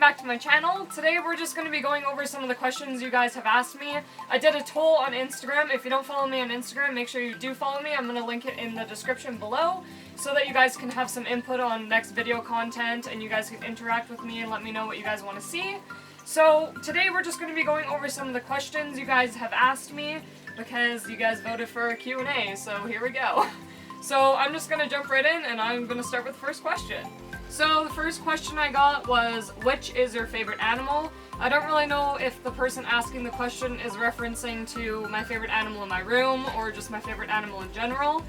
back to my channel. Today we're just going to be going over some of the questions you guys have asked me. I did a poll on Instagram. If you don't follow me on Instagram, make sure you do follow me. I'm going to link it in the description below so that you guys can have some input on next video content and you guys can interact with me and let me know what you guys want to see. So today we're just going to be going over some of the questions you guys have asked me because you guys voted for a Q&A, so here we go. So I'm just going to jump right in and I'm going to start with the first question. So the first question I got was, which is your favorite animal? I don't really know if the person asking the question is referencing to my favorite animal in my room or just my favorite animal in general.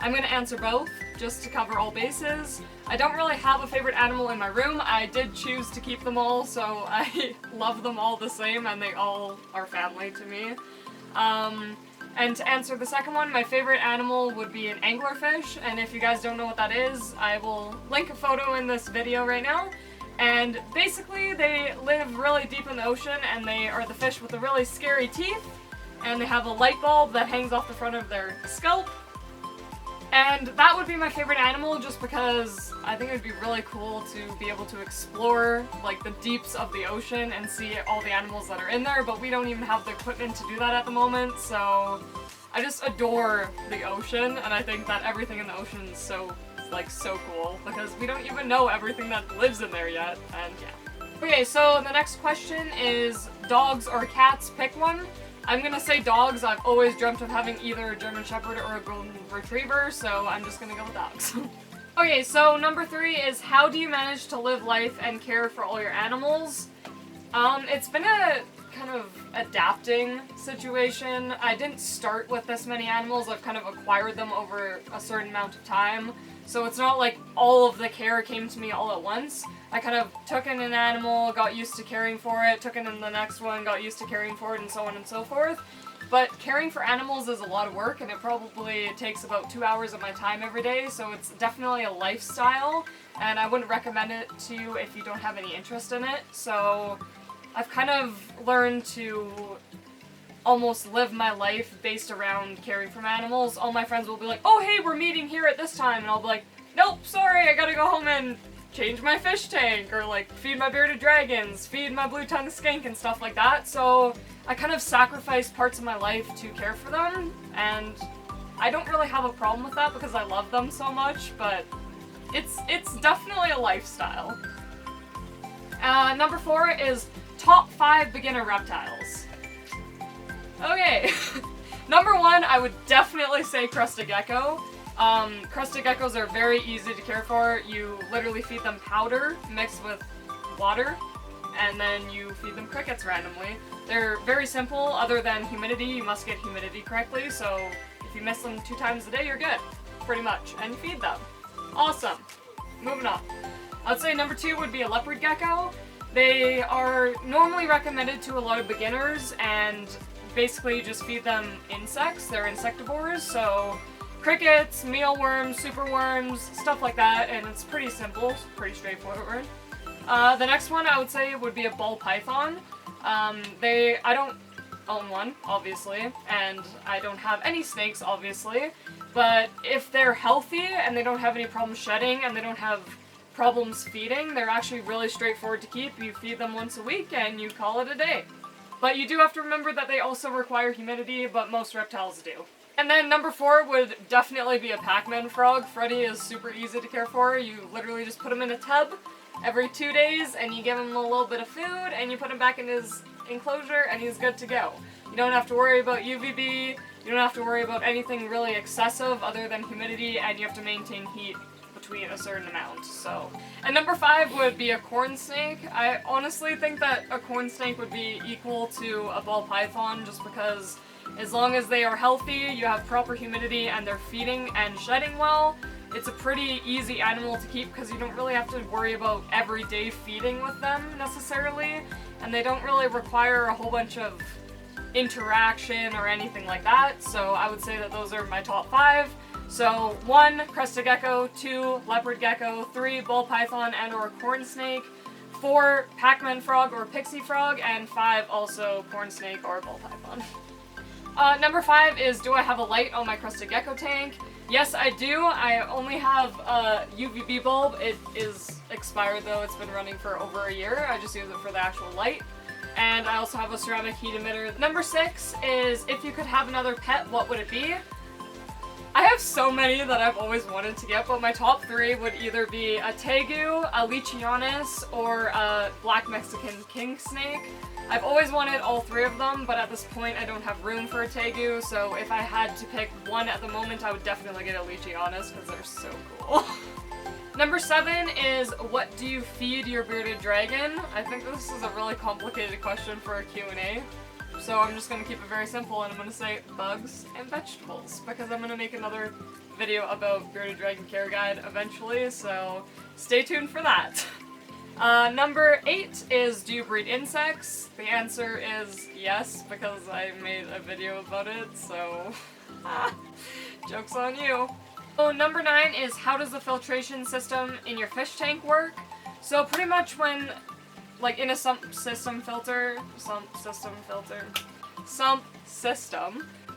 I'm going to answer both, just to cover all bases. I don't really have a favorite animal in my room. I did choose to keep them all, so I love them all the same and they all are family to me. And to answer the second one, my favorite animal would be an anglerfish, and if you guys don't know what that is, I will link a photo in this video right now. And basically, they live really deep in the ocean, and they are the fish with the really scary teeth, and they have a light bulb that hangs off the front of their scalp. And that would be my favorite animal just because I think it would be really cool to be able to explore like the deeps of the ocean and see all the animals that are in there, but we don't even have the equipment to do that at the moment, so I just adore the ocean, and I think that everything in the ocean is so cool because we don't even know everything that lives in there yet, and yeah. Okay, so the next question is dogs or cats, pick one. I'm gonna say dogs. I've always dreamt of having either a German Shepherd or a Golden Retriever, so I'm just gonna go with dogs. Okay, so number 3 is, how do you manage to live life and care for all your animals? It's been a kind of adapting situation. I didn't start with this many animals. I've kind of acquired them over a certain amount of time. So it's not like all of the care came to me all at once. I kind of took in an animal, got used to caring for it, took in the next one, got used to caring for it, and so on and so forth. But caring for animals is a lot of work, and it probably takes about 2 hours of my time every day, so it's definitely a lifestyle, and I wouldn't recommend it to you if you don't have any interest in it. So I've kind of learned to almost live my life based around caring for animals. All my friends will be like, oh hey, we're meeting here at this time, and I'll be like, nope, sorry, I gotta go home and change my fish tank, or like feed my bearded dragons, feed my blue-tongued skink and stuff like that. So I kind of sacrifice parts of my life to care for them, and I don't really have a problem with that because I love them so much, but it's definitely a lifestyle. Number 4 is top 5 beginner reptiles. Okay, number 1, I would definitely say crested gecko. Crested geckos are very easy to care for. You literally feed them powder mixed with water, and then you feed them crickets randomly. They're very simple. Other than humidity, you must get humidity correctly, so if you miss them 2 times a day, you're good, pretty much, and you feed them. Awesome. Moving on. I'd say number 2 would be a leopard gecko. They are normally recommended to a lot of beginners, and basically you just feed them insects. They're insectivores, so crickets, mealworms, superworms, stuff like that, and it's pretty simple, pretty straightforward. The next one I would say would be a ball python. I don't own one, obviously, and I don't have any snakes, obviously, but if they're healthy and they don't have any problems shedding and they don't have problems feeding, they're actually really straightforward to keep. You feed them once a week and you call it a day. But you do have to remember that they also require humidity, but most reptiles do. And then number 4 would definitely be a Pac-Man frog. Freddy is super easy to care for. You literally just put him in a tub every 2 days and you give him a little bit of food and you put him back in his enclosure and he's good to go. You don't have to worry about UVB, you don't have to worry about anything really excessive other than humidity, and you have to maintain heat between a certain amount, so. And number 5 would be a corn snake. I honestly think that a corn snake would be equal to a ball python just because as long as they are healthy, you have proper humidity, and they're feeding and shedding well, it's a pretty easy animal to keep because you don't really have to worry about everyday feeding with them necessarily, and they don't really require a whole bunch of interaction or anything like that, so I would say that those are my top 5. So 1, crested gecko, 2, leopard gecko, 3, ball python and or corn snake, 4, Pac-Man frog or pixie frog, and 5, also corn snake or ball python. Number 5 is, do I have a light on my crested gecko tank? Yes, I do. I only have a UVB bulb. It is expired though. It's been running for over a year. I just use it for the actual light. And I also have a ceramic heat emitter. Number 6 is, if you could have another pet, what would it be? I have so many that I've always wanted to get, but my top 3 would either be a tegu, a leachianis, or a black Mexican king snake. I've always wanted all 3 of them, but at this point I don't have room for a tegu, so if I had to pick one at the moment, I would definitely get a leachianis because they're so cool. Number 7 is, what do you feed your bearded dragon? I think this is a really complicated question for a Q&A. So I'm just going to keep it very simple and I'm going to say bugs and vegetables because I'm going to make another video about bearded dragon care guide eventually, so stay tuned for that. Number 8 is, do you breed insects? The answer is yes, because I made a video about it, so joke's on you. So number 9 is, how does the filtration system in your fish tank work? So pretty much when, like in a sump system,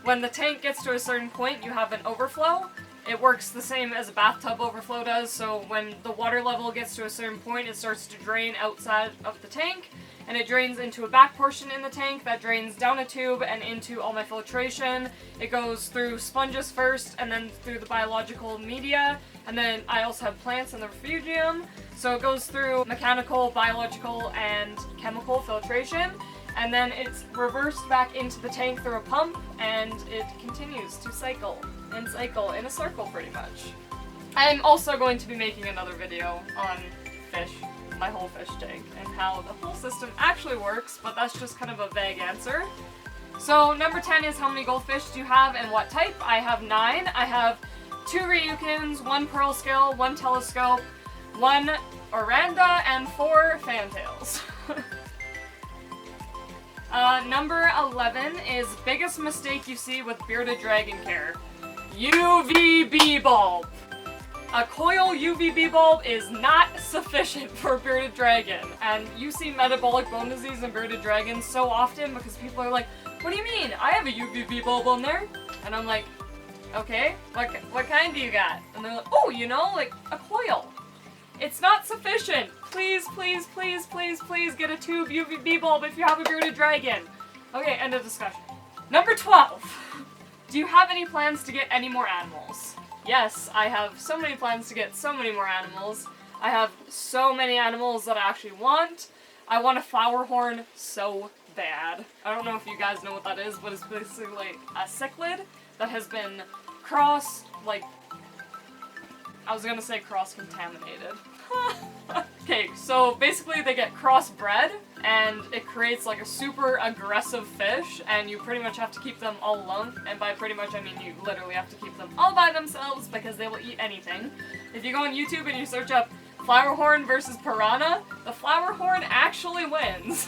when the tank gets to a certain point, you have an overflow. It works the same as a bathtub overflow does, so when the water level gets to a certain point, it starts to drain outside of the tank, and it drains into a back portion in the tank that drains down a tube and into all my filtration. It goes through sponges first, and then through the biological media, and then I also have plants in the refugium, so it goes through mechanical, biological, and chemical filtration, and then it's reversed back into the tank through a pump, and it continues to cycle and cycle in a circle pretty much. I'm also going to be making another video on fish, my whole fish tank, and how the whole system actually works, but that's just kind of a vague answer. So number 10 is, how many goldfish do you have and what type? I have 9. I have 2 Ryukins, 1 pearl scale, 1 telescope, 1 Oranda, and 4 fantails. Number 11 is, biggest mistake you see with bearded dragon care. UVB bulb. A coil UVB bulb is not sufficient for a bearded dragon, and you see metabolic bone disease in bearded dragons so often because people are like, what do you mean? I have a UVB bulb on there. And I'm like, okay, what kind do you got? And they're like, oh, you know, like a coil. It's not sufficient. Please, please, please, please, please get a tube UVB bulb if you have a bearded dragon. Okay, end of discussion. Number 12. Do you have any plans to get any more animals? Yes, I have so many plans to get so many more animals. I have so many animals that I actually want. I want a flower horn so bad. I don't know if you guys know what that is, but it's basically a cichlid that has been cross, like, I was gonna say cross-contaminated. Okay, so basically they get crossbred, and it creates like a super aggressive fish, and you pretty much have to keep them all alone, and by pretty much I mean you literally have to keep them all by themselves because they will eat anything. If you go on YouTube and you search up flower horn versus piranha, the flower horn actually wins.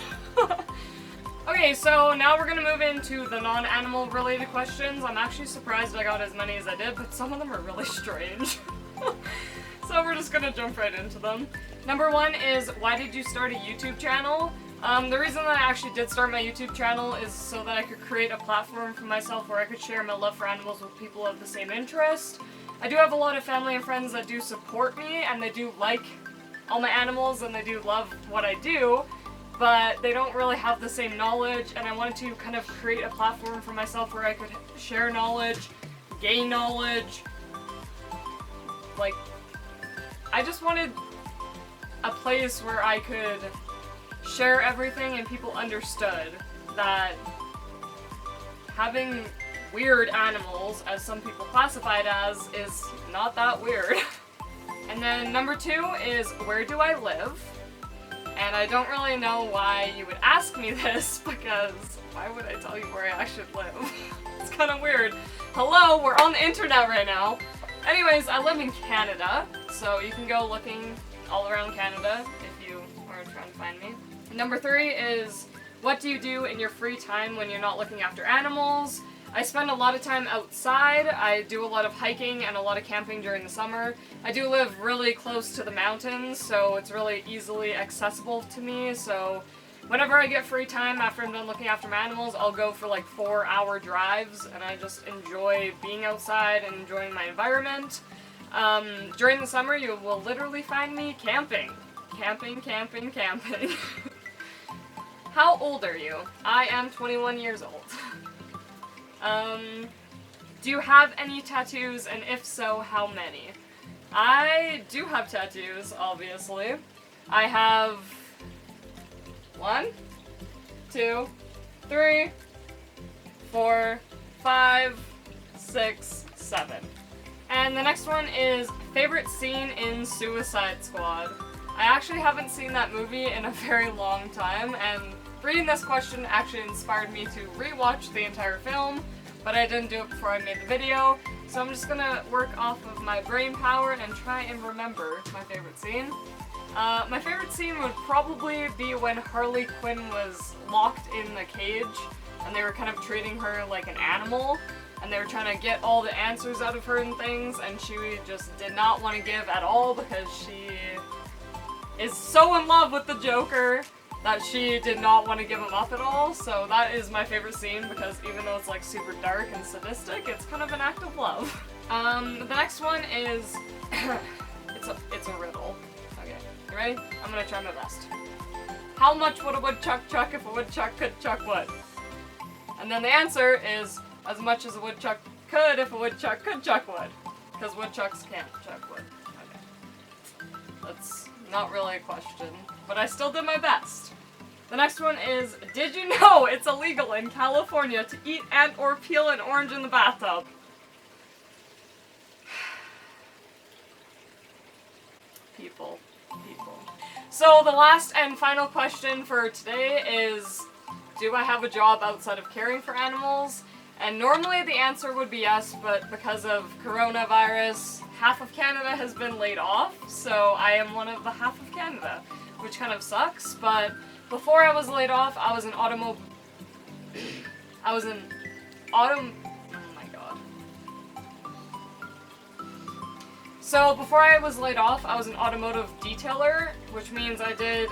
Okay, so now we're gonna move into the non-animal related questions. I'm actually surprised I got as many as I did, but some of them are really strange. So we're just gonna jump right into them. Number 1 is, why did you start a YouTube channel? The reason that I actually did start my YouTube channel is so that I could create a platform for myself where I could share my love for animals with people of the same interest. I do have a lot of family and friends that do support me, and they do like all my animals, and they do love what I do, but they don't really have the same knowledge, and I wanted to kind of create a platform for myself where I could share knowledge, gain knowledge. Like, I just wanted a place where I could share everything and people understood that having weird animals, as some people classify it as, is not that weird. And then number 2 is, where do I live? And I don't really know why you would ask me this, because why would I tell you where I actually live? It's kind of weird. Hello, we're on the internet right now. Anyways, I live in Canada, so you can go looking all around Canada if you are trying to find me. Number 3 is, what do you do in your free time when you're not looking after animals? I spend a lot of time outside. I do a lot of hiking and a lot of camping during the summer. I do live really close to the mountains, so it's really easily accessible to me, so whenever I get free time after I'm done looking after my animals, I'll go for like 4-hour drives, and I just enjoy being outside and enjoying my environment. During the summer, you will literally find me camping. Camping. How old are you? I am 21 years old. Do you have any tattoos, and if so, how many? I do have tattoos, obviously. I have 1, 2, 3, 4, 5, 6, 7. And the next one is favorite scene in Suicide Squad. I actually haven't seen that movie in a very long time, and reading this question actually inspired me to rewatch the entire film, but I didn't do it before I made the video, so I'm just gonna work off of my brain power and try and remember my favorite scene. My favorite scene would probably be when Harley Quinn was locked in the cage, and they were kind of treating her like an animal, and they were trying to get all the answers out of her and things, and she just did not want to give at all because she is so in love with the Joker that she did not want to give him up at all. So that is my favorite scene, because even though it's like super dark and sadistic, it's kind of an act of love. The next one is it's a riddle. Okay, you ready? I'm gonna try my best. How much would a woodchuck chuck if a woodchuck could chuck wood? And then the answer is as much as a woodchuck could if a woodchuck could chuck wood, because woodchucks can't chuck wood. Okay, that's not really a question, but I still did my best. The next one is, did you know it's illegal in California to eat and or peel an orange in the bathtub? People. So the last and final question for today is, do I have a job outside of caring for animals? And normally the answer would be yes, but because of coronavirus, half of Canada has been laid off, so I am one of the half of Canada, which kind of sucks. But before I was laid off, I was an oh my god. So before I was laid off, I was an automotive detailer, which means I did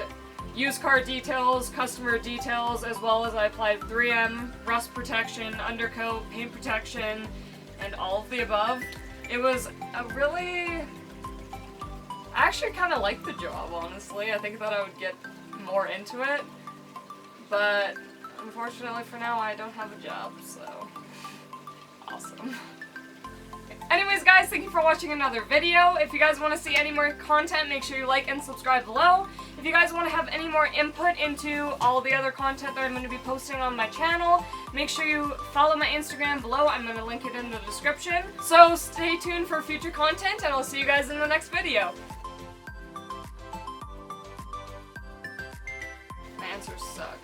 used car details, customer details, as well as I applied 3M, rust protection, undercoat, paint protection, and all of the above. It was a really... I actually kind of liked the job, honestly. I think that I would get more into it, but unfortunately for now I don't have a job, so awesome. Anyways guys, thank you for watching another video. If you guys want to see any more content, make sure you like and subscribe below. If you guys want to have any more input into all the other content that I'm going to be posting on my channel, make sure you follow my Instagram below. I'm going to link it in the description. So stay tuned for future content, and I'll see you guys in the next video. My answers suck.